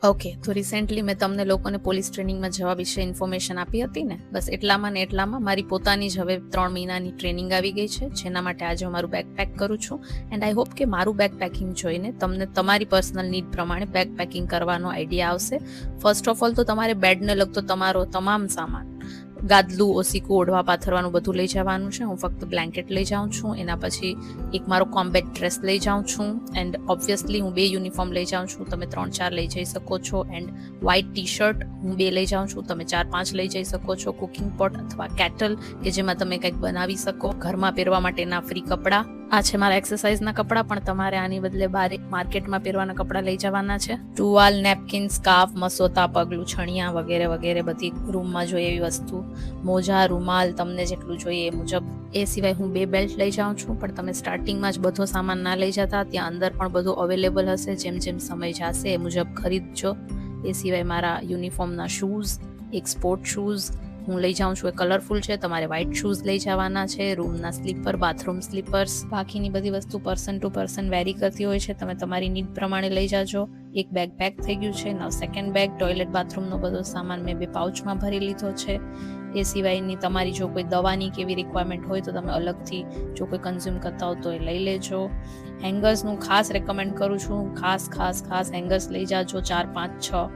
Okay, તો recently મેં તમને લોકોને પોલીસ ટ્રેનિંગમાં જવા વિશે ઇન્ફોર્મેશન આપી હતી ને, બસ એટલામાં ને એટલામાં મારી પોતાની જ હવે 3 મહિનાની ટ્રેનિંગ આવી ગઈ છે, જેના માટે આજે હું મારું બેગ પેક કરું છું. એન્ડ આઈ હોપ કે મારું બેગ પેકિંગ જોઈને તમને તમારી પર્સનલ નીડ પ્રમાણે બેગ પેકિંગ કરવાનો આઈડિયા આવશે. ફર્સ્ટ ઓફ ઓલ તો તમારે બેડને લગતો તમારો તમામ સામાન, ગાદલું, ઓસીકું, ઓઢવા પાથરવાનું બધું લઈ જવાનું છે. હું ફક્ત બ્લેન્કેટ લઈ જાઉં છું. એના પછી એક મારો કોમ્બેટ ડ્રેસ લઈ જાઉં છું. એન્ડ ઓબ્વિયસલી હું 2 યુનિફોર્મ લઈ જાઉં છું. તમે 3-4 લઈ જઈ શકો છો. એન્ડ વ્હાઇટ ટી શર્ટ હું 2 લઈ જાઉં છું. તમે 4-5 લઈ જઈ શકો છો. કુકિંગ પોટ અથવા કેટલ કે જેમાં તમે કંઈક બનાવી શકો. ઘરમાં પહેરવા માટેના ફ્રી કપડાં. આ છે મારા એક્સરસાઇઝના કપડાં, પણ તમારે આની બદલે બહાર માર્કેટમાં પહેરવાના કપડાં લઈ જવાના છે. ટુવાલ, નેપકિન, સ્કાર્ફ, મસોતા, પગલું, છણિયા વગેરે વગેરે બધી રૂમમાં જોઈએ એવી વસ્તુ. મોજા, રૂમાલ, તમને જેટલું જોઈએ એ મુજબ. એ સિવાય હું 2 બેલ્ટ લઈ જાઉં છું, પણ તમે સ્ટાર્ટિંગમાં જ બધો સામાન ના લઈ જતા. ત્યાં અંદર પણ બધું અવેલેબલ હશે. જેમ જેમ સમય જશે એ મુજબ ખરીદજો. એ સિવાય મારા યુનિફોર્મના શૂઝ, એક સ્પોર્ટ શૂઝ હું લઈ જાઉં છું. એ કલરફુલ છે. તમારે વ્હાઇટ શૂઝ લઈ જવાના છે. રૂમના સ્લીપર, બાથરૂમ સ્લીપર્સ. બાકીની બધી વસ્તુ પર્સન ટુ પર્સન વેરી કરતી હોય છે. તમે તમારી નીડ પ્રમાણે લઈ જાજો. એક બેગ પેક થઈ ગયું છે. નવ સેકન્ડ બેગ. ટોયલેટ બાથરૂમનો બધો સામાન મેં 2 પાઉચમાં ભરી લીધો છે. એ સિવાયની તમારી જો કોઈ દવાની કેવી રિક્વાયરમેન્ટ હોય તો તમે અલગથી જો કોઈ કન્ઝ્યુમ કરતા હો તો એ લઈ લેજો. હેંગર્સનું ખાસ રેકમેન્ડ કરું છું. ખાસ હેંગર્સ લઈ જાજો, 4, 5, 6.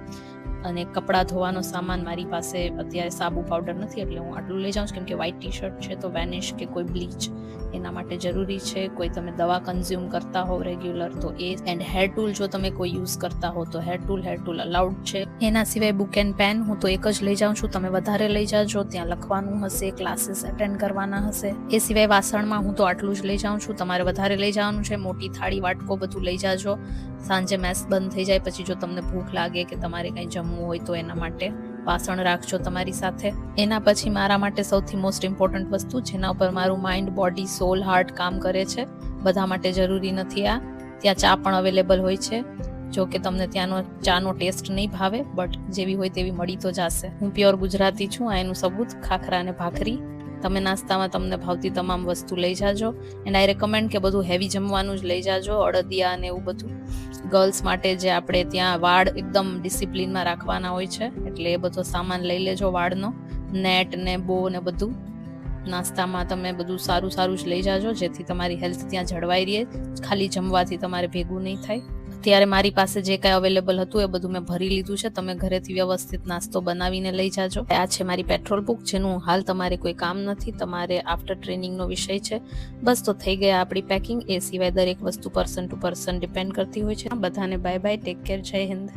અને કપડાં ધોવાનો સામાન મારી પાસે અત્યારે સાબુ પાવડર નથી, એટલે હું આટલું લઈ જાઉં છું. કેમ કે વ્હાઇટ ટી શર્ટ છે તો વેનિશ કે કોઈ બ્લીચ એના માટે જરૂરી છે. કોઈ તમે દવા કન્ઝ્યુમ કરતા હો રેગ્યુલર તો એ. એન્ડ હેર ટૂલ જો તમે કોઈ યુઝ કરતા હો તો હેર ટૂલ અલાઉડ છે. એના સિવાય બુક એન્ડ પેન હું તો એક જ લઈ જાઉં છું. તમે વધારે લઈ જાજો. ત્યાં લખવાનું હશે, ક્લાસીસ અટેન્ડ કરવાના હશે. એ સિવાય વાસણમાં હું તો આટલું જ લઈ જાઉં છું. તમારે વધારે લઈ જવાનું છે. મોટી થાળી, વાટકો બધું લઈ જાજો. સાંજે મેસ બંધ થઈ જાય પછી જો તમને ભૂખ લાગે કે તમારે કંઈ જમવું હોય તો એના માટે વાસણ રાખજો તમારી સાથે. એના પછી મારા માટે સૌથી મોસ્ટ ઇમ્પોર્ટન્ટ વસ્તુ, જેના ઉપર મારું માઇન્ડ, બોડી, સોલ, હાર્ટ કામ કરે છે, બધા માટે જરૂરી નથી આ. ત્યાં ચા પણ અવેલેબલ હોય છે. જો કે તમને ત્યાંનો ચાનો ટેસ્ટ નહીં ભાવે, બટ જેવી હોય તેવી મળી તો જશે. હું પ્યોર ગુજરાતી છું. આ એનું સબૂત. ખાખરા અને ભાખરી. તમે નાસ્તામાં તમને ભાવતી તમામ વસ્તુ લઈ જાજો. એન્ડ આઈ રેકમેન્ડ કે બધું હેવી જમવાનું જ લઈ જાજો. અડદિયા અને એવું બધું. ગર્લ્સ માટે જે આપણે ત્યાં વાળ એકદમ ડિસિપ્લિનમાં રાખવાના હોય છે, એટલે એ બધો સામાન લઈ લેજો. વાળનો નેટ ને બો ને બધું. નાસ્તામાં તમે બધું સારું જ લઈ જાજો, જેથી તમારી હેલ્થ ત્યાં જળવાઈ રહે. ખાલી જમવાથી તમારે ભેગું નહીં થાય. અત્યારે મારી પાસે જે કાંઈ અવેલેબલ હતું એ બધું મેં ભરી લીધું છે. તમે ઘરેથી વ્યવસ્થિત નાસ્તો બનાવીને લઈ જાજો. આ છે મારી પેટ્રોલ બુક, જેનું હાલ તમારે કોઈ કામ નથી. તમારે આફ્ટર ટ્રેનિંગનો વિષય છે. બસ તો થઈ ગયા આપણી પેકિંગ. એ સિવાય દરેક વસ્તુ પર્સન ટુ પર્સન ડિપેન્ડ કરતી હોય છે. બધાને બાય બાય, ટેક કેર, જય હિન્દ.